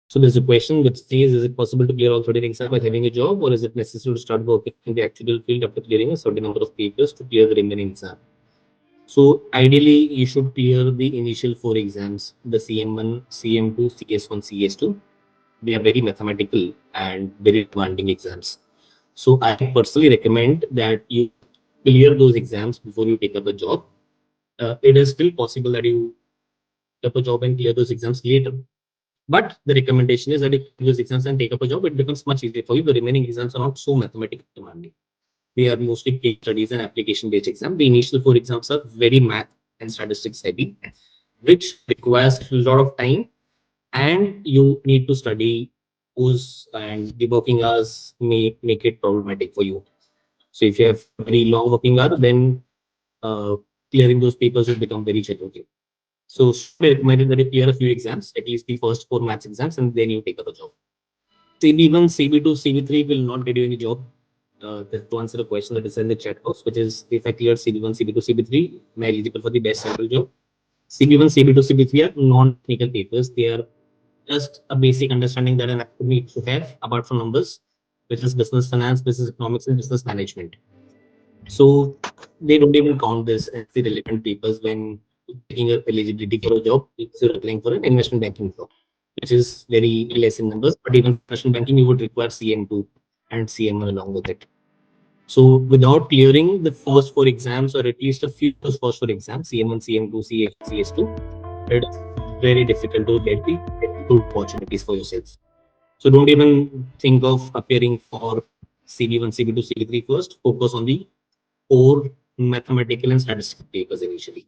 So there's a question which says, is it possible to clear all 13 exams by having a job, or is it necessary to start working in the actual field after clearing a certain number of papers to clear the remaining exam? So ideally, you should clear the initial four exams, the CM1, CM2, CS1, CS2. They are very mathematical and very demanding exams. So I personally recommend that you clear those exams before you take up a job. It is still possible that you take up a job and clear those exams later. But the recommendation is that if you clear those exams and take up a job, it becomes much easier for you. The remaining exams are not so mathematically demanding. They are mostly case studies and application based exam. The initial four exams are very math and statistics heavy, which requires a lot of time, and you need to study those, and the working hours may make it problematic for you. So if you have very long working hour, then uh, clearing those papers will become very challenging. So I recommended that you clear a few exams, at least the first four maths exams, and then you take up a job. CB1, CB2, CB3 will not get you any job. To answer the question that is in the chat box, which is, if I clear CB1, CB2, CB3, am I eligible for the best sample job? CB1, CB2, CB3 are non-technical papers. They are just a basic understanding that an actor needs to have apart from numbers, which is business finance, business economics, and business management. So they don't even count this as the relevant papers when taking a eligibility for a job. If you're applying for an investment banking job, which is very less in numbers, but even investment banking, you would require CM2 and CM1 along with it. So without clearing the first four exams, or at least a few of those first four exams, CM1, CM2, CS2, it's very difficult to get the good opportunities for yourself. So don't even think of appearing for CB1, CB2, CB3 first. Focus on the core mathematical and statistical papers initially.